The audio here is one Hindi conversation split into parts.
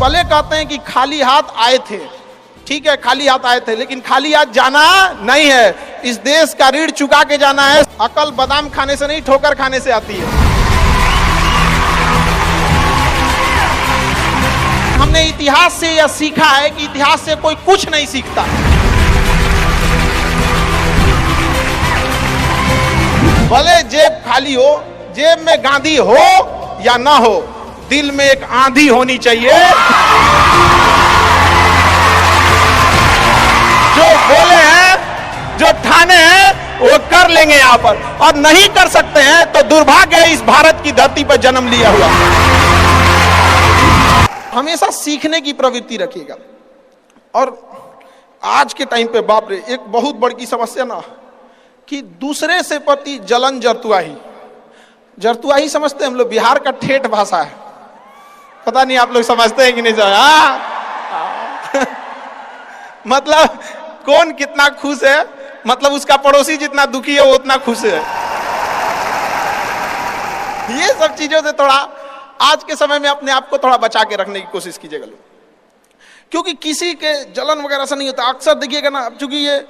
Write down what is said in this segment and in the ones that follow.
भले कहते हैं कि खाली हाथ आए थे, ठीक है खाली हाथ आए थे, लेकिन खाली हाथ जाना नहीं है। इस देश का ऋण चुका के जाना है। अकल बादाम खाने से नहीं, ठोकर खाने से आती है। हमने इतिहास से यह सीखा है कि इतिहास से कोई कुछ नहीं सीखता। भले जेब खाली हो, जेब में गांधी हो या ना हो, दिल में एक आंधी होनी चाहिए। जो बोले हैं, जो ठाने हैं, वो कर लेंगे यहाँ पर, और नहीं कर सकते हैं तो दुर्भाग्य है इस भारत की धरती पर जन्म लिया हुआ। हमेशा सीखने की प्रवृत्ति रखिएगा। और आज के टाइम पे बाप रे, एक बहुत बड़ी समस्या ना कि दूसरे से प्रति जलन, जरतुआही। जरतुआही समझते हैं हम लोग, बिहार का ठेठ भाषा है। पता नहीं आप लोग समझते हैं कि नहीं समझ। मतलब कौन कितना खुश है, मतलब उसका पड़ोसी जितना दुखी है वो उतना खुश है। ये सब चीजों से थोड़ा आज के समय में अपने आप को थोड़ा बचा के रखने की कोशिश कीजिएगा लोग, क्योंकि किसी के जलन वगैरह से नहीं होता। अक्सर देखिएगा ना, चूंकि ये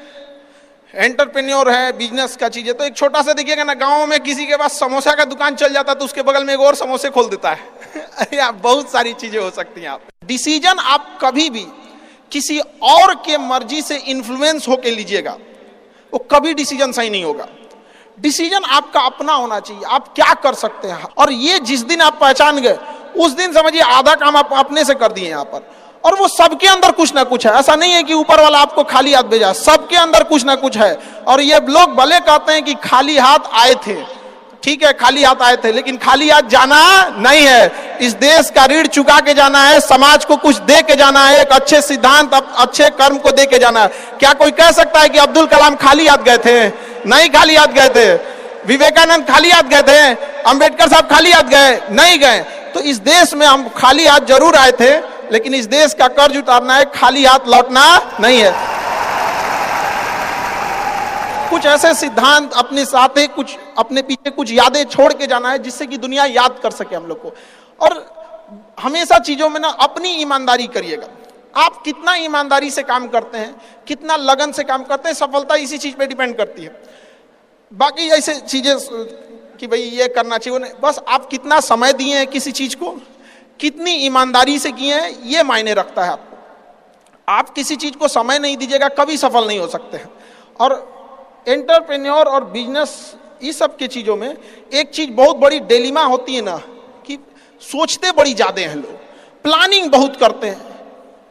एंटरप्रेन्योर है, बिजनेस का चीज है, तो एक छोटा सा देखिएगा ना, गांव में किसी के पास समोसा का दुकान चल जाता तो उसके बगल में एक और समोसे खोल देता है। अरे आप बहुत सारी चीजें हो सकती हैं। आप डिसीजन आप कभी भी किसी और के मर्जी से इन्फ्लुएंस होके लीजिएगा, वो कभी डिसीजन सही नहीं होगा। डिसीजन आपका अपना होना चाहिए, आप क्या कर सकते हैं। और ये जिस दिन आप पहचान गए, उस दिन समझिए आधा काम आप अपने से कर दिए यहाँ पर। और वो सबके अंदर कुछ ना कुछ है, ऐसा नहीं है कि ऊपर वाला आपको खाली हाथ भेजा, सबके अंदर कुछ ना कुछ है। और ये लोग भले कहते हैं कि खाली हाथ आए थे, ठीक है खाली हाथ आए थे, लेकिन खाली हाथ जाना नहीं है। इस देश का ऋण चुका के जाना है, समाज को कुछ दे के जाना है, एक अच्छे सिद्धांत, अच्छे कर्म को दे के जाना है। क्या कोई कह सकता है कि अब्दुल कलाम खाली हाथ गए थे? नहीं खाली हाथ गए थे। विवेकानंद खाली हाथ गए थे? अंबेडकर साहब खाली हाथ गए? नहीं गए। तो इस देश में हम खाली हाथ जरूर आए थे, लेकिन इस देश का कर्ज उतारना है, खाली हाथ लौटना नहीं है। कुछ ऐसे सिद्धांत अपने साथ है, कुछ अपने पीछे कुछ यादें छोड़ के जाना है, जिससे कि दुनिया याद कर सके हम लोग को। और हमेशा चीजों में ना अपनी ईमानदारी करिएगा। आप कितना ईमानदारी से काम करते हैं, कितना लगन से काम करते हैं, सफलता इसी चीज पे डिपेंड करती है। बाकी ऐसे चीजें कि भाई ये करना चाहिए, बस आप कितना समय दिए हैं किसी चीज को, कितनी ईमानदारी से किए हैं, ये मायने रखता है आपको। आप किसी चीज को समय नहीं दीजिएगा, कभी सफल नहीं हो सकते हैं। और एंटरप्रेन्योर और बिजनेस, इस सब की चीजों में एक चीज बहुत बड़ी डिलेमा होती है ना, कि सोचते बड़ी ज्यादा हैं लोग, प्लानिंग बहुत करते हैं।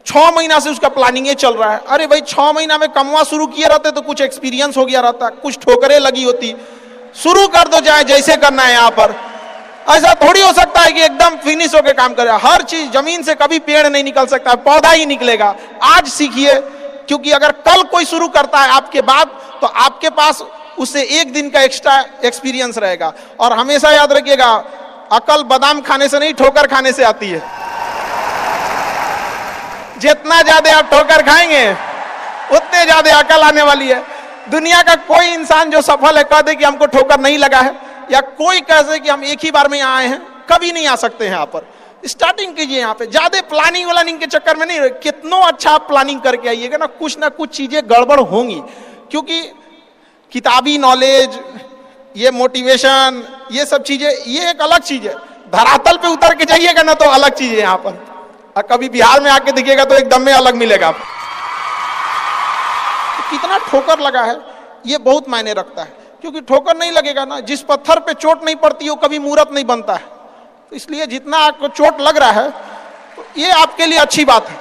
6 महीना से उसका प्लानिंग ये चल रहा है। अरे भाई 6 महीना में कमवा शुरू किए रहते तो कुछ एक्सपीरियंस हो गया रहता, कुछ ठोकरें लगी होती। शुरू कर दो, चाहे जैसे करना है। यहाँ पर ऐसा थोड़ी हो सकता है कि एकदम फिनिश होकर काम करे। हर चीज, जमीन से कभी पेड़ नहीं निकल सकता, पौधा ही निकलेगा। आज सीखिए, क्योंकि अगर कल कोई शुरू करता है आपके बाद, तो आपके पास उससे एक दिन का एक्स्ट्रा एक्सपीरियंस रहेगा। और हमेशा याद रखिएगा, अकल बादाम खाने से नहीं, ठोकर खाने से आती है। जितना ज्यादा आप ठोकर खाएंगे, उतने ज्यादा अकल आने वाली है। दुनिया का कोई इंसान जो सफल है, कह दे कि हमको ठोकर नहीं लगा है, या कोई कह दे कि हम एक ही बार में यहाँ आए हैं, कभी नहीं आ सकते हैं। यहाँ पर स्टार्टिंग कीजिए, यहाँ पे ज्यादा प्लानिंग व्लानिंग के चक्कर में नहीं। कितना अच्छा आप प्लानिंग करके आइएगा ना कुछ चीजें गड़बड़ होंगी, क्योंकि किताबी नॉलेज, ये मोटिवेशन, ये सब चीजें, ये एक अलग चीज है। धरातल पे उतर के जाइएगा ना तो अलग चीज है। यहाँ पर और कभी बिहार में आके देखिएगा तो एकदम में अलग मिलेगा। तो कितना ठोकर लगा है, ये बहुत मायने रखता है। क्योंकि ठोकर नहीं लगेगा ना, जिस पत्थर पे चोट नहीं पड़ती वो कभी मूर्त नहीं बनता है। तो इसलिए जितना आपको चोट लग रहा है, तो ये आपके लिए अच्छी बात है।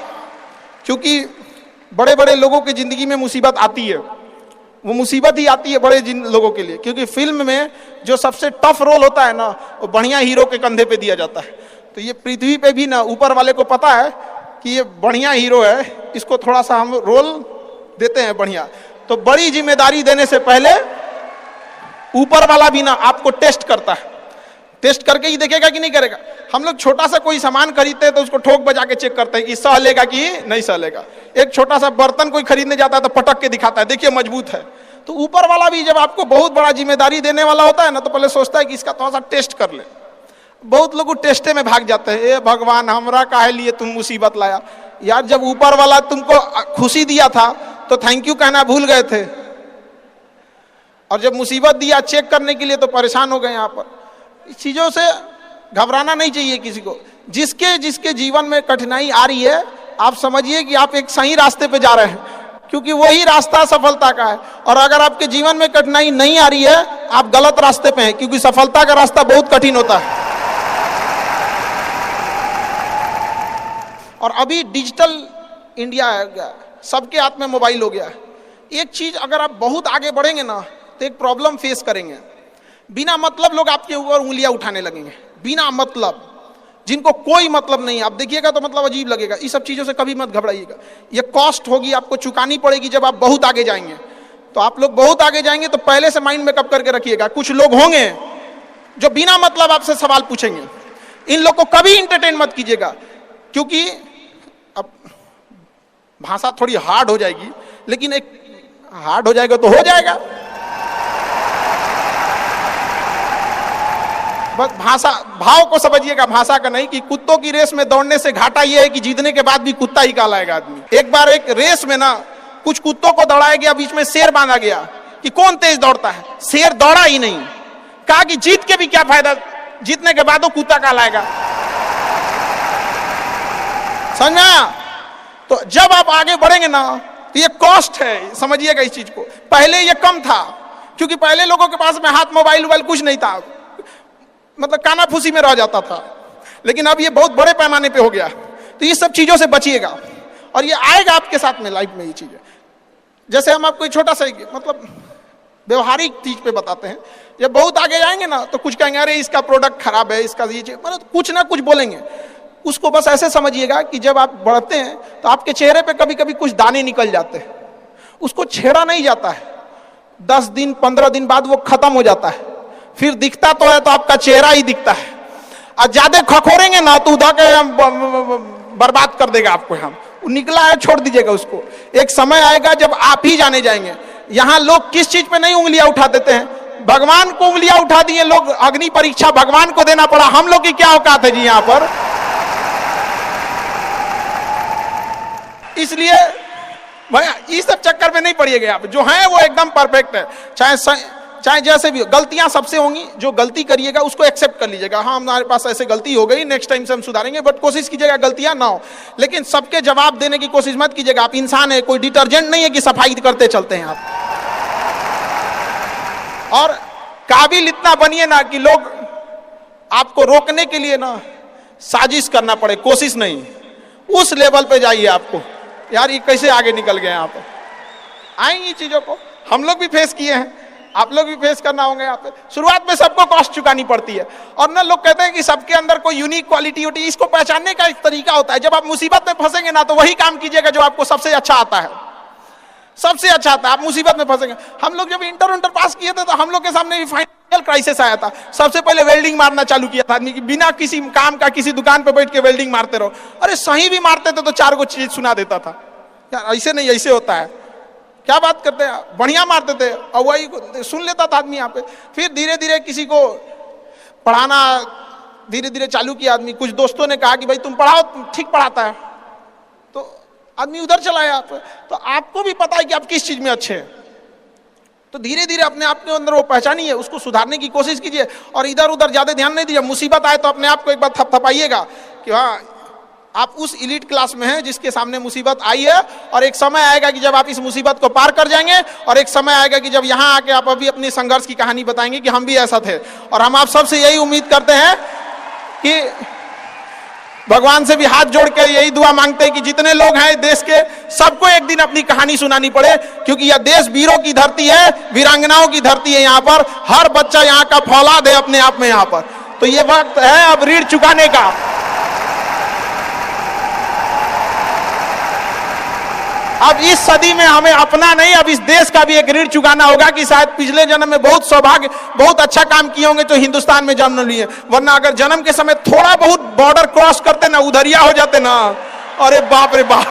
क्योंकि बड़े बड़े लोगों की जिंदगी में मुसीबत आती है, वो मुसीबत ही आती है बड़े लोगों के लिए। क्योंकि फिल्म में जो सबसे टफ रोल होता है ना, वो बढ़िया हीरो के कंधे पे दिया जाता है। तो ये पृथ्वी पे भी ना ऊपर वाले को पता है कि ये बढ़िया हीरो है, इसको थोड़ा सा हम रोल देते हैं बढ़िया। तो बड़ी जिम्मेदारी देने से पहले ऊपर वाला भी ना आपको टेस्ट करता है। टेस्ट करके ही देखेगा कि नहीं करेगा। हम लोग छोटा सा कोई सामान खरीदते हैं तो उसको ठोक बजा के चेक करते हैं कि सह लेगा कि नहीं सह लेगा। एक छोटा सा बर्तन कोई खरीदने जाता है तो पटक के दिखाता है, देखिए मजबूत है। तो ऊपर वाला भी जब आपको बहुत बड़ा जिम्मेदारी देने वाला होता है ना, तो पहले सोचता है कि इसका थोड़ा सा टेस्ट कर ले। बहुत लोग टेस्टे में भाग जाते हैं, ए भगवान हमरा काहे लिए तुम मुसीबत लाया। यार जब ऊपर वाला तुमको खुशी दिया था तो थैंक यू कहना भूल गए थे, और जब मुसीबत दिया चेक करने के लिए तो परेशान हो गए। यहाँ पर इस चीजों से घबराना नहीं चाहिए किसी को। जिसके जिसके जीवन में कठिनाई आ रही है, आप समझिए कि आप एक सही रास्ते पे जा रहे हैं, क्योंकि वही रास्ता सफलता का है। और अगर आपके जीवन में कठिनाई नहीं आ रही है, आप गलत रास्ते पे हैं, क्योंकि सफलता का रास्ता बहुत कठिन होता है। और अभी डिजिटल इंडिया है गया, सबके हाथ में मोबाइल हो गया है। एक चीज अगर आप बहुत आगे बढ़ेंगे ना तो एक प्रॉब्लम फेस करेंगे। बिना मतलब लोग आपके ऊपर उंगलियां उठाने लगेंगे, बिना मतलब, जिनको कोई मतलब नहीं है। आप देखिएगा तो मतलब अजीब लगेगा। इस सब चीजों से कभी मत घबराइएगा। ये कॉस्ट होगी, आपको चुकानी पड़ेगी जब आप बहुत आगे जाएंगे। तो आप लोग बहुत आगे जाएंगे तो पहले से माइंड मेकअप करके रखिएगा। कुछ लोग होंगे जो बिना मतलब आपसे सवाल पूछेंगे, इन लोग को कभी इंटरटेन मत कीजिएगा, क्योंकि अब भाषा थोड़ी हार्ड हो जाएगी, लेकिन एक हार्ड हो जाएगा तो हो जाएगा। बस भाषा भाव को समझिएगा, भाषा का नहीं। कि कुत्तों की रेस में दौड़ने से घाटा यह है कि जीतने के बाद भी कुत्ता ही कहलाएगा आदमी। एक बार एक रेस में ना कुछ कुत्तों को दौड़ाया गया, बीच में शेर बांधा गया कि कौन तेज दौड़ता है। शेर दौड़ा ही नहीं, कहा कि जीत के भी क्या फायदा, जीतने के बाद वो कुत्ता कहलाएगा। समझा? तो जब आप आगे बढ़ेंगे ना तो ये कॉस्ट है, समझिएगा इस चीज को। पहले ये कम था, क्योंकि पहले लोगों के पास में हाथ मोबाइल वोबाइल कुछ नहीं था, मतलब कानाफूसी में रह जाता था। लेकिन अब ये बहुत बड़े पैमाने पे हो गया। तो ये सब चीजों से बचिएगा, और ये आएगा आपके साथ में लाइफ में। ये चीजें जैसे हम आपको छोटा सा मतलब व्यवहारिक चीज पे बताते हैं। जब बहुत आगे जाएंगे ना तो कुछ कहेंगे अरे इसका प्रोडक्ट खराब है, इसका ये मतलब कुछ ना कुछ बोलेंगे। उसको बस ऐसे समझिएगा कि जब आप बढ़ते हैं तो आपके चेहरे पे कभी कभी कुछ दाने निकल जाते हैं, उसको छेड़ा नहीं जाता है। 10 दिन 15 दिन बाद वो खत्म हो जाता है, फिर दिखता तो है तो आपका चेहरा ही दिखता है। और ज्यादा खखोरेंगे ना तो उधर के बर्बाद कर देगा आपको। हम निकला है छोड़ दीजिएगा उसको। एक समय आएगा जब आप ही जाने जाएंगे। यहाँ लोग किस चीज पे नहीं उंगलियां उठा देते हैं, भगवान को उंगलियां उठा दिए लोग। अग्नि परीक्षा भगवान को देना पड़ा, हम लोग की क्या औकात है जी यहाँ पर। इसलिए भैया इस सब चक्कर में नहीं पड़िएगा आप। जो है वो एकदम परफेक्ट है, चाहे जैसे भी हो। गलतियां सबसे होंगी, जो गलती करिएगा उसको एक्सेप्ट कर लीजिएगा। हाँ हमारे पास ऐसे गलती हो गई, नेक्स्ट टाइम से हम सुधारेंगे, बट कोशिश कीजिएगा गलतियां ना हो। लेकिन सबके जवाब देने की कोशिश मत कीजिएगा। आप इंसान है, कोई डिटर्जेंट नहीं है कि सफाई करते चलते हैं आप। और काबिल इतना बनिए ना कि लोग आपको रोकने के लिए ना साजिश करना पड़े, कोशिश नहीं। उस लेवल पे जाइए आपको। यार ये कैसे आगे निकल गए यहाँ पर। आएंगी चीजों को हम लोग भी फेस किए हैं, आप लोग भी फेस करना होंगे। यहाँ पे शुरुआत में सबको कॉस्ट चुकानी पड़ती है। और ना लोग कहते हैं कि सबके अंदर कोई यूनिक क्वालिटी होती है। इसको पहचानने का एक तरीका होता है। जब आप मुसीबत में फंसेंगे ना तो वही काम कीजिएगा जो आपको सबसे अच्छा आता है, सबसे अच्छा आता है। आप मुसीबत में फंसेंगे। हम लोग जब इंटर पास किए थे तो हम लोग के सामने भी फाइनेंशियल क्राइसिस आया था। सबसे पहले वेल्डिंग मारना चालू किया था आदमी, बिना किसी काम का किसी दुकान पे बैठ के वेल्डिंग मारते रहो। अरे सही भी मारते थे तो 4 को चीज सुना देता था। यार ऐसे नहीं, ऐसे होता है, क्या बात करते हैं, बढ़िया मारते थे और वही सुन लेता था आदमी यहाँ पे। फिर धीरे धीरे किसी को पढ़ाना धीरे धीरे चालू किया आदमी। कुछ दोस्तों ने कहा कि भाई तुम पढ़ाओ, ठीक पढ़ाता है, तो आदमी उधर चला गया। तो आपको भी पता है कि आप किस चीज में अच्छे हैं, तो धीरे धीरे अपने आप के अंदर वो पहचानिए, उसको सुधारने की कोशिश कीजिए। और इधर उधर ज्यादा ध्यान नहीं दीजिए। मुसीबत आए तो अपने आप को एक बार थपथपाइएगा कि हाँ आप उस इलीट क्लास में हैं जिसके सामने मुसीबत आई है। और एक समय आएगा कि जब आप इस मुसीबत को पार कर जाएंगे, और एक समय आएगा कि जब यहाँ आके आप अभी अपने संघर्ष की कहानी बताएंगे कि हम भी ऐसा थे। और हम आप सबसे यही उम्मीद करते हैं कि भगवान से भी हाथ जोड़ के यही दुआ मांगते हैं कि जितने लोग हैं देश के, सबको एक दिन अपनी कहानी सुनानी पड़े, क्योंकि यह देश वीरों की धरती है, वीरांगनाओं की धरती है। यहाँ पर हर बच्चा यहाँ का फौलाद है अपने आप में यहाँ पर। तो ये वक्त है अब ऋण चुकाने का। अब इस सदी में हमें अपना नहीं, अब इस देश का भी एक ऋण चुकाना होगा कि शायद पिछले जन्म में बहुत सौभाग्य, बहुत अच्छा काम किए होंगे तो हिंदुस्तान में जन्म लिए। वरना अगर जन्म के समय थोड़ा बहुत बॉर्डर क्रॉस करते ना, उधरिया हो जाते ना, अरे बाप रे बाप।